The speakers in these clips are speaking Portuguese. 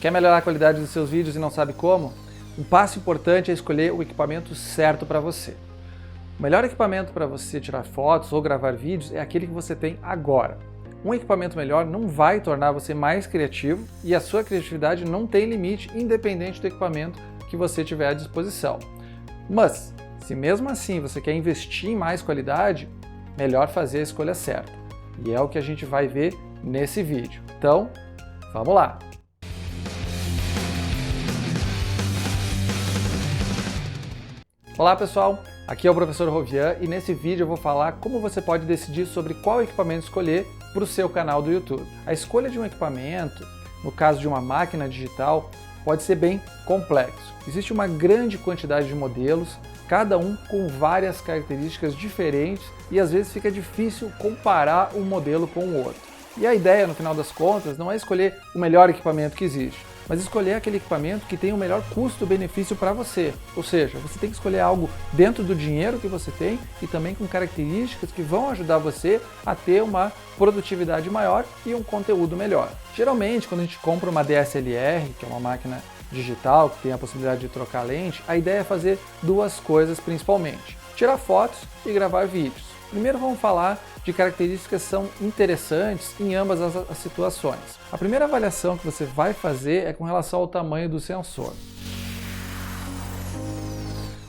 Quer melhorar a qualidade dos seus vídeos e não sabe como? Um passo importante é escolher o equipamento certo para você. O melhor equipamento para você tirar fotos ou gravar vídeos é aquele que você tem agora. Um equipamento melhor não vai tornar você mais criativo e a sua criatividade não tem limite independente do equipamento que você tiver à disposição. Mas, se mesmo assim você quer investir em mais qualidade, melhor fazer a escolha certa. E é o que a gente vai ver nesse vídeo. Então, vamos lá! Olá pessoal, aqui é o professor Rovian e nesse vídeo eu vou falar como você pode decidir sobre qual equipamento escolher para o seu canal do YouTube. A escolha de um equipamento, no caso de uma máquina digital, pode ser bem complexo. Existe uma grande quantidade de modelos, cada um com várias características diferentes e às vezes fica difícil comparar um modelo com o outro. E a ideia, no final das contas, não é escolher o melhor equipamento que existe, mas escolher aquele equipamento que tem o melhor custo-benefício para você. Ou seja, você tem que escolher algo dentro do dinheiro que você tem e também com características que vão ajudar você a ter uma produtividade maior e um conteúdo melhor. Geralmente, quando a gente compra uma DSLR, que é uma máquina digital, que tem a possibilidade de trocar lente, a ideia é fazer duas coisas principalmente: tirar fotos e gravar vídeos. Primeiro vamos falar de características que são interessantes em ambas as situações. A primeira avaliação que você vai fazer é com relação ao tamanho do sensor.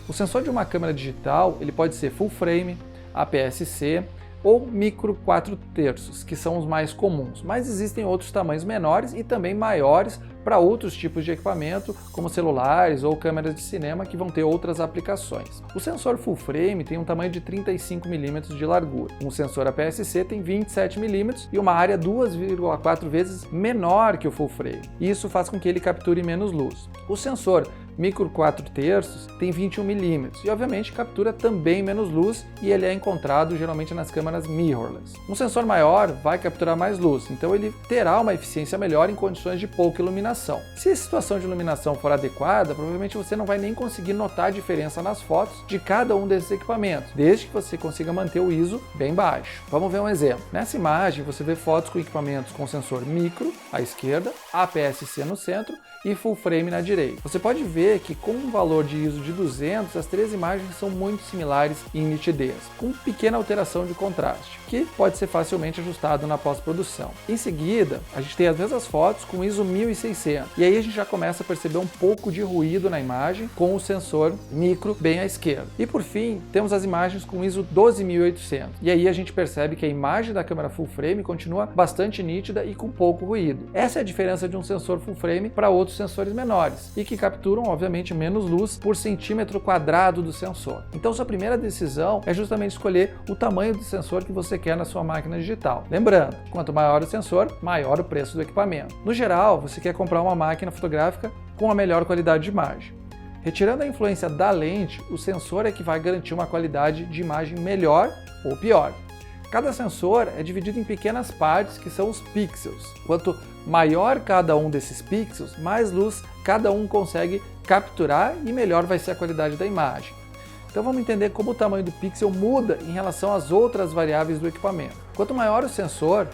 O sensor de uma câmera digital ele pode ser full frame, APS-C ou micro 4/3, que são os mais comuns, mas existem outros tamanhos menores e também maiores para outros tipos de equipamento, como celulares ou câmeras de cinema, que vão ter outras aplicações. O sensor full frame tem um tamanho de 35 mm de largura. Um sensor APS-C tem 27 mm e uma área 2,4 vezes menor que o full frame. Isso faz com que ele capture menos luz. O sensor micro 4/3 tem 21 mm e obviamente captura também menos luz e ele é encontrado geralmente nas câmeras mirrorless. Um sensor maior vai capturar mais luz, então ele terá uma eficiência melhor em condições de pouca iluminação. Se a situação de iluminação for adequada, provavelmente você não vai nem conseguir notar a diferença nas fotos de cada um desses equipamentos, desde que você consiga manter o ISO bem baixo. Vamos ver um exemplo. Nessa imagem você vê fotos com equipamentos com sensor micro à esquerda, APS-C no centro e full frame na direita. Você pode ver que com um valor de ISO de 200, as três imagens são muito similares em nitidez, com pequena alteração de contraste, que pode ser facilmente ajustado na pós-produção. Em seguida, a gente tem as mesmas fotos com ISO 1600, e aí a gente já começa a perceber um pouco de ruído na imagem com o sensor micro bem à esquerda. E por fim, temos as imagens com ISO 12800, e aí a gente percebe que a imagem da câmera full frame continua bastante nítida e com pouco ruído. Essa é a diferença de um sensor full frame para outros sensores menores e que capturam, obviamente, menos luz por centímetro quadrado do sensor. Então, sua primeira decisão é justamente escolher o tamanho do sensor que você quer na sua máquina digital. Lembrando, quanto maior o sensor, maior o preço do equipamento. No geral, você quer comprar uma máquina fotográfica com a melhor qualidade de imagem. Retirando a influência da lente, o sensor é que vai garantir uma qualidade de imagem melhor ou pior. Cada sensor é dividido em pequenas partes que são os pixels. Quanto maior cada um desses pixels, mais luz cada um consegue capturar e melhor vai ser a qualidade da imagem. Então vamos entender como o tamanho do pixel muda em relação às outras variáveis do equipamento. Quanto maior o sensor,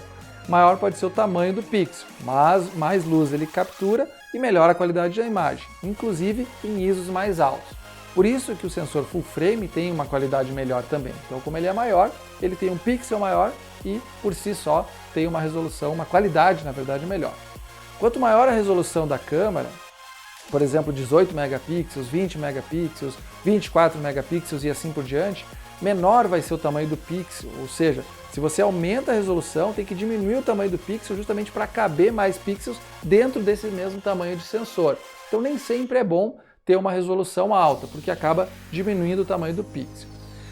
maior pode ser o tamanho do pixel, mas mais luz ele captura e melhora a qualidade da imagem, inclusive em ISOs mais altos. Por isso que o sensor full frame tem uma qualidade melhor também. Então, como ele é maior, ele tem um pixel maior e, por si só, tem uma resolução, uma qualidade, na verdade, melhor. Quanto maior a resolução da câmera, por exemplo, 18 megapixels, 20 megapixels, 24 megapixels e assim por diante, menor vai ser o tamanho do pixel. Ou seja, se você aumenta a resolução, tem que diminuir o tamanho do pixel justamente para caber mais pixels dentro desse mesmo tamanho de sensor. Então, nem sempre é bom ter uma resolução alta, porque acaba diminuindo o tamanho do pixel.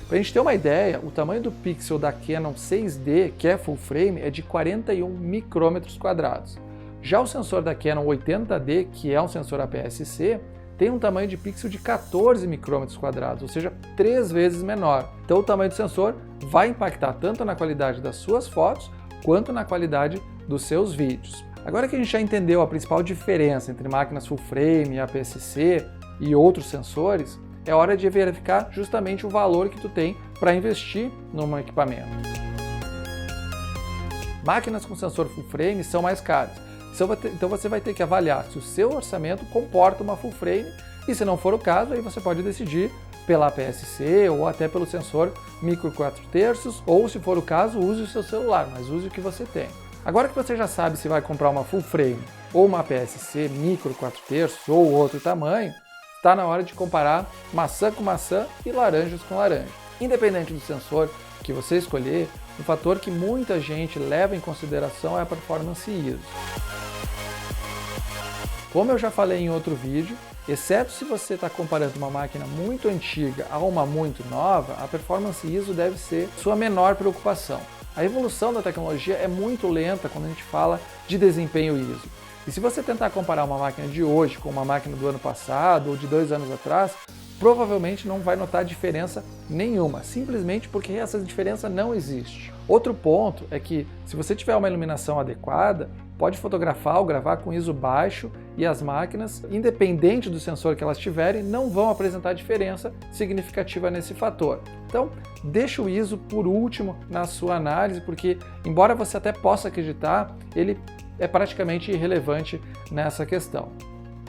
Para a gente ter uma ideia, o tamanho do pixel da Canon 6D, que é full frame, é de 41 micrômetros quadrados. Já o sensor da Canon 80D, que é um sensor APS-C, tem um tamanho de pixel de 14 micrômetros quadrados, ou seja, 3 vezes menor. Então o tamanho do sensor vai impactar tanto na qualidade das suas fotos, quanto na qualidade dos seus vídeos. Agora que a gente já entendeu a principal diferença entre máquinas full frame, APS-C e outros sensores, é hora de verificar justamente o valor que tu tem para investir num equipamento. Máquinas com sensor full frame são mais caras, Então você vai ter que avaliar se o seu orçamento comporta uma full frame e, se não for o caso, aí você pode decidir pela APS-C ou até pelo sensor micro 4/3, ou, se for o caso, use o seu celular, mas use o que você tem. Agora que você já sabe se vai comprar uma full frame ou uma APS-C micro 4/3 ou outro tamanho, está na hora de comparar maçã com maçã e laranjas com laranja. Independente do sensor que você escolher, um fator que muita gente leva em consideração é a performance ISO. Como eu já falei em outro vídeo, exceto se você está comparando uma máquina muito antiga a uma muito nova, a performance ISO deve ser sua menor preocupação. A evolução da tecnologia é muito lenta quando a gente fala de desempenho ISO. E se você tentar comparar uma máquina de hoje com uma máquina do ano passado ou de 2 anos atrás, provavelmente não vai notar diferença nenhuma, simplesmente porque essa diferença não existe. Outro ponto é que, se você tiver uma iluminação adequada, pode fotografar ou gravar com ISO baixo e as máquinas, independente do sensor que elas tiverem, não vão apresentar diferença significativa nesse fator. Então, deixa o ISO por último na sua análise, porque, embora você até possa acreditar, ele é praticamente irrelevante nessa questão.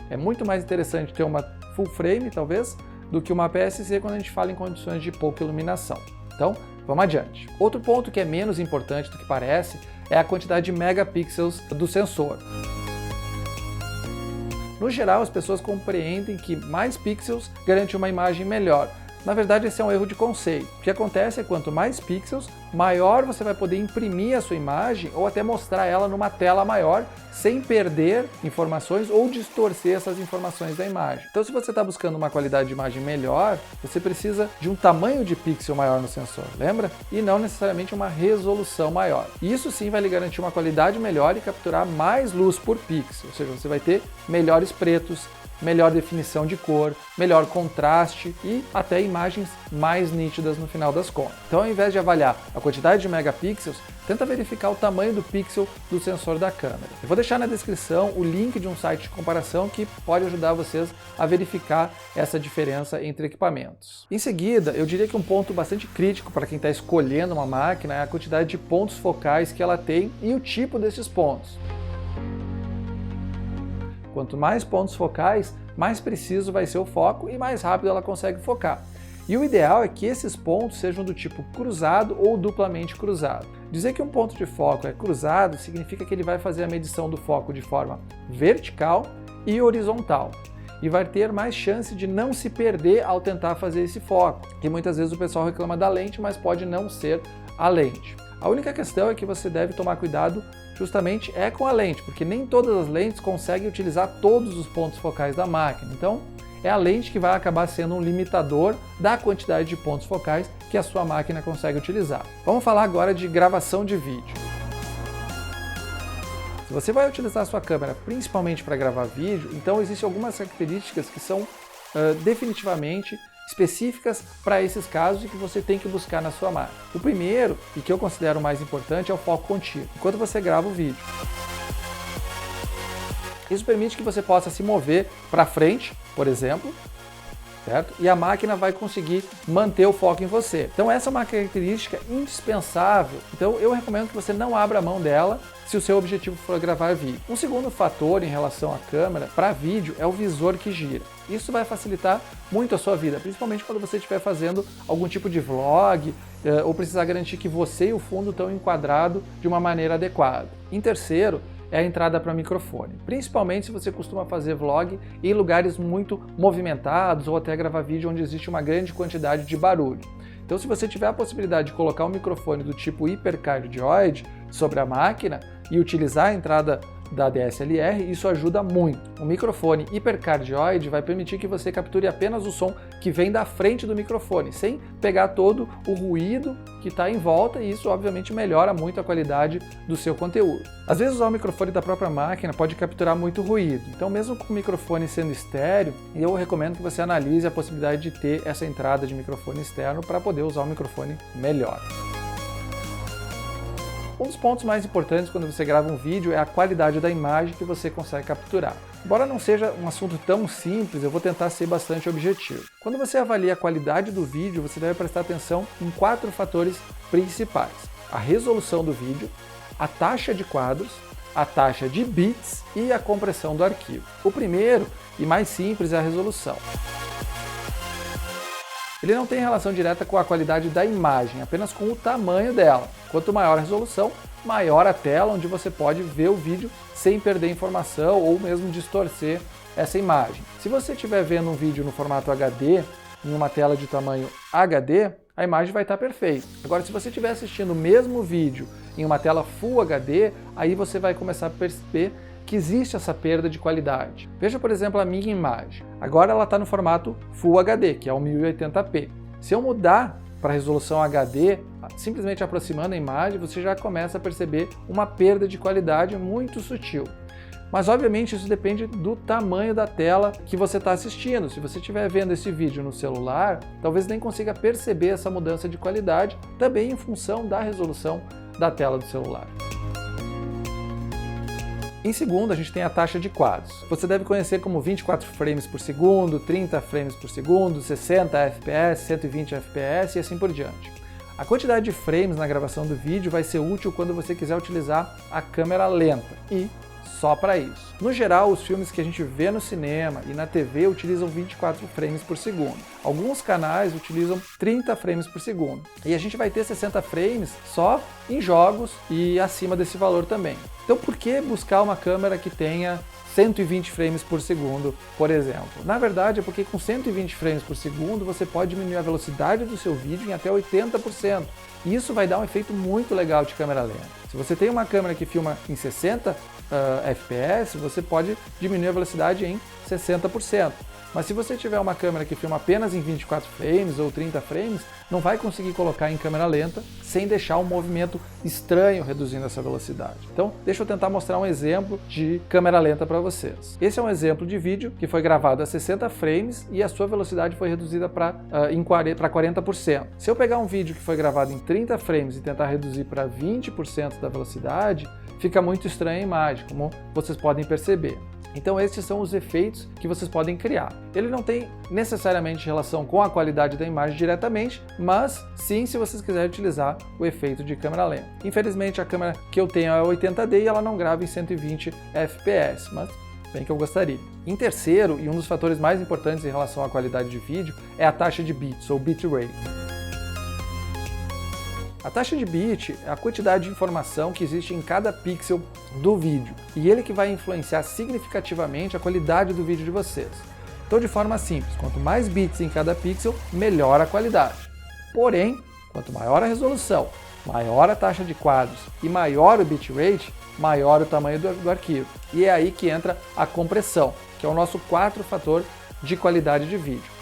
É muito mais interessante ter uma full frame, talvez, do que uma APS-C quando a gente fala em condições de pouca iluminação. Então, vamos adiante. Outro ponto que é menos importante do que parece é a quantidade de megapixels do sensor. No geral, as pessoas compreendem que mais pixels garante uma imagem melhor. Na verdade, esse é um erro de conceito. O que acontece é que quanto mais pixels, maior você vai poder imprimir a sua imagem ou até mostrar ela numa tela maior, sem perder informações ou distorcer essas informações da imagem. Então, se você está buscando uma qualidade de imagem melhor, você precisa de um tamanho de pixel maior no sensor, lembra? E não necessariamente uma resolução maior. Isso sim vai lhe garantir uma qualidade melhor e capturar mais luz por pixel, ou seja, você vai ter melhores pretos, melhor definição de cor, melhor contraste e até imagens mais nítidas no final das contas. Então, ao invés de avaliar a quantidade de megapixels, tenta verificar o tamanho do pixel do sensor da câmera. Eu vou deixar na descrição o link de um site de comparação que pode ajudar vocês a verificar essa diferença entre equipamentos. Em seguida, eu diria que um ponto bastante crítico para quem está escolhendo uma máquina é a quantidade de pontos focais que ela tem e o tipo desses pontos. Quanto mais pontos focais, mais preciso vai ser o foco e mais rápido ela consegue focar. E o ideal é que esses pontos sejam do tipo cruzado ou duplamente cruzado. Dizer que um ponto de foco é cruzado significa que ele vai fazer a medição do foco de forma vertical e horizontal. E vai ter mais chance de não se perder ao tentar fazer esse foco. E muitas vezes o pessoal reclama da lente, mas pode não ser a lente. A única questão é que você deve tomar cuidado justamente com a lente, porque nem todas as lentes conseguem utilizar todos os pontos focais da máquina. Então, é a lente que vai acabar sendo um limitador da quantidade de pontos focais que a sua máquina consegue utilizar. Vamos falar agora de gravação de vídeo. Se você vai utilizar a sua câmera principalmente para gravar vídeo, então existem algumas características que são definitivamente específicas para esses casos e que você tem que buscar na sua máquina. O primeiro, e que eu considero o mais importante, é o foco contínuo, enquanto você grava o vídeo. Isso permite que você possa se mover para frente, por exemplo, certo? E a máquina vai conseguir manter o foco em você. Então essa é uma característica indispensável. Então eu recomendo que você não abra mão dela se o seu objetivo for gravar vídeo. Um segundo fator em relação à câmera para vídeo é o visor que gira. Isso vai facilitar muito a sua vida, principalmente quando você estiver fazendo algum tipo de vlog ou precisar garantir que você e o fundo estão enquadrados de uma maneira adequada. Em terceiro, é a entrada para microfone, principalmente se você costuma fazer vlog em lugares muito movimentados ou até gravar vídeo onde existe uma grande quantidade de barulho. Então, se você tiver a possibilidade de colocar um microfone do tipo hipercardioide sobre a máquina e utilizar a entrada da DSLR, isso ajuda muito. O microfone hipercardioide vai permitir que você capture apenas o som que vem da frente do microfone, sem pegar todo o ruído que está em volta, e isso obviamente melhora muito a qualidade do seu conteúdo. Às vezes usar o microfone da própria máquina pode capturar muito ruído, então mesmo com o microfone sendo estéreo, eu recomendo que você analise a possibilidade de ter essa entrada de microfone externo para poder usar o microfone melhor. Um dos pontos mais importantes quando você grava um vídeo é a qualidade da imagem que você consegue capturar. Embora não seja um assunto tão simples, eu vou tentar ser bastante objetivo. Quando você avalia a qualidade do vídeo, você deve prestar atenção em 4 fatores principais: a resolução do vídeo, a taxa de quadros, a taxa de bits e a compressão do arquivo. O primeiro e mais simples é a resolução. Ele não tem relação direta com a qualidade da imagem, apenas com o tamanho dela. Quanto maior a resolução, maior a tela onde você pode ver o vídeo sem perder informação ou mesmo distorcer essa imagem. Se você estiver vendo um vídeo no formato HD, em uma tela de tamanho HD, a imagem vai estar perfeita. Agora, se você estiver assistindo o mesmo vídeo em uma tela Full HD, aí você vai começar a perceber que existe essa perda de qualidade. Veja, por exemplo, a minha imagem. Agora ela está no formato Full HD, que é o 1080p. Se eu mudar para a resolução HD, simplesmente aproximando a imagem, você já começa a perceber uma perda de qualidade muito sutil. Mas obviamente isso depende do tamanho da tela que você está assistindo. Se você estiver vendo esse vídeo no celular, talvez nem consiga perceber essa mudança de qualidade, também em função da resolução da tela do celular. Em segundo, a gente tem a taxa de quadros. Você deve conhecer como 24 frames por segundo, 30 frames por segundo, 60 fps, 120 fps e assim por diante. A quantidade de frames na gravação do vídeo vai ser útil quando você quiser utilizar a câmera lenta e só para isso. No geral, os filmes que a gente vê no cinema e na TV utilizam 24 frames por segundo. Alguns canais utilizam 30 frames por segundo. E a gente vai ter 60 frames só em jogos e acima desse valor também. Então por que buscar uma câmera que tenha 120 frames por segundo, por exemplo? Na verdade é porque com 120 frames por segundo você pode diminuir a velocidade do seu vídeo em até 80%. E isso vai dar um efeito muito legal de câmera lenta. Se você tem uma câmera que filma em 60 fps, você pode diminuir a velocidade em 60%. Mas se você tiver uma câmera que filma apenas em 24 frames ou 30 frames, não vai conseguir colocar em câmera lenta sem deixar um movimento estranho reduzindo essa velocidade. Então, deixa eu tentar mostrar um exemplo de câmera lenta para vocês. Esse é um exemplo de vídeo que foi gravado a 60 frames e a sua velocidade foi reduzida para 40%. Se eu pegar um vídeo que foi gravado em 30 frames e tentar reduzir para 20% da velocidade, fica muito estranha a imagem, como vocês podem perceber. Então esses são os efeitos que vocês podem criar. Ele não tem necessariamente relação com a qualidade da imagem diretamente, mas sim se vocês quiserem utilizar o efeito de câmera lenta. Infelizmente a câmera que eu tenho é 80D e ela não grava em 120 fps, mas bem que eu gostaria. Em terceiro, e um dos fatores mais importantes em relação à qualidade de vídeo, é a taxa de bits, ou bitrate. A taxa de bit é a quantidade de informação que existe em cada pixel do vídeo, e ele que vai influenciar significativamente a qualidade do vídeo de vocês. Então, de forma simples, quanto mais bits em cada pixel, melhor a qualidade. Porém, quanto maior a resolução, maior a taxa de quadros e maior o bitrate, maior o tamanho do arquivo. E é aí que entra a compressão, que é o nosso quarto fator de qualidade de vídeo.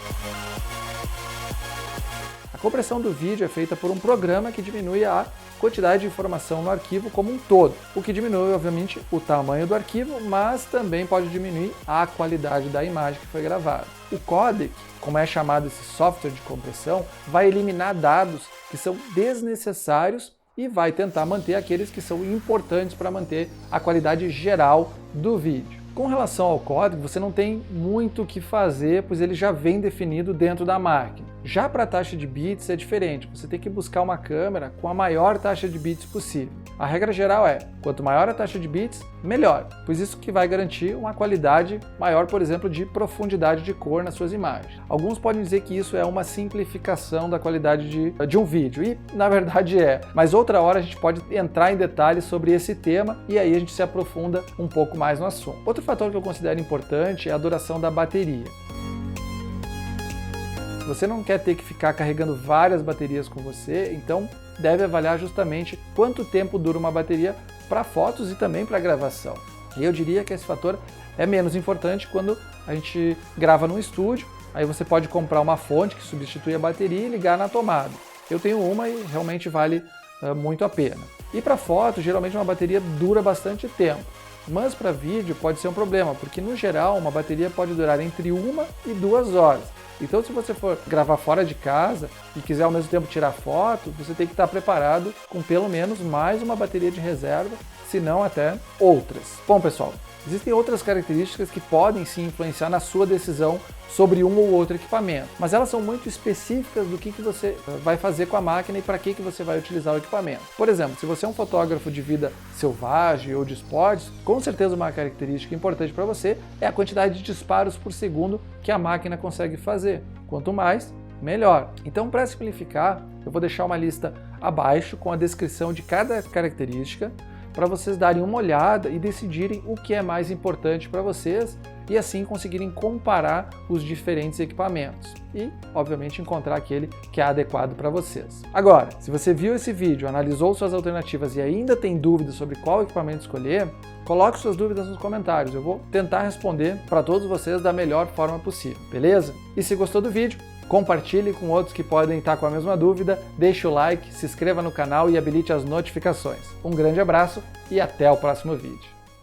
A compressão do vídeo é feita por um programa que diminui a quantidade de informação no arquivo como um todo, o que diminui, obviamente, o tamanho do arquivo, mas também pode diminuir a qualidade da imagem que foi gravada. O codec, como é chamado esse software de compressão, vai eliminar dados que são desnecessários e vai tentar manter aqueles que são importantes para manter a qualidade geral do vídeo. Com relação ao código, você não tem muito o que fazer, pois ele já vem definido dentro da máquina. Já para a taxa de bits é diferente, você tem que buscar uma câmera com a maior taxa de bits possível. A regra geral é, quanto maior a taxa de bits, melhor, pois isso que vai garantir uma qualidade maior, por exemplo, de profundidade de cor nas suas imagens. Alguns podem dizer que isso é uma simplificação da qualidade de um vídeo, e na verdade é, mas outra hora a gente pode entrar em detalhes sobre esse tema e aí a gente se aprofunda um pouco mais no assunto. Outro fator que eu considero importante é a duração da bateria. Você não quer ter que ficar carregando várias baterias com você, então deve avaliar justamente quanto tempo dura uma bateria para fotos e também para gravação. E eu diria que esse fator é menos importante quando a gente grava no estúdio, aí você pode comprar uma fonte que substitui a bateria e ligar na tomada. Eu tenho uma e realmente vale muito a pena. E para foto, geralmente uma bateria dura bastante tempo. Mas para vídeo pode ser um problema, porque no geral uma bateria pode durar entre 1 e 2 horas. Então se você for gravar fora de casa e quiser ao mesmo tempo tirar foto, você tem que estar preparado com pelo menos mais uma bateria de reserva, se não até outras. Bom, pessoal, existem outras características que podem sim influenciar na sua decisão sobre um ou outro equipamento, mas elas são muito específicas do que você vai fazer com a máquina e para que você vai utilizar o equipamento. Por exemplo, se você é um fotógrafo de vida selvagem ou de esportes, com certeza uma característica importante para você é a quantidade de disparos por segundo que a máquina consegue fazer. Quanto mais, melhor. Então, para simplificar, eu vou deixar uma lista abaixo com a descrição de cada característica para vocês darem uma olhada e decidirem o que é mais importante para vocês e assim conseguirem comparar os diferentes equipamentos e, obviamente, encontrar aquele que é adequado para vocês. Agora, se você viu esse vídeo, analisou suas alternativas e ainda tem dúvidas sobre qual equipamento escolher, coloque suas dúvidas nos comentários, eu vou tentar responder para todos vocês da melhor forma possível, beleza? E se gostou do vídeo, compartilhe com outros que podem estar com a mesma dúvida, deixe o like, se inscreva no canal e habilite as notificações. Um grande abraço e até o próximo vídeo.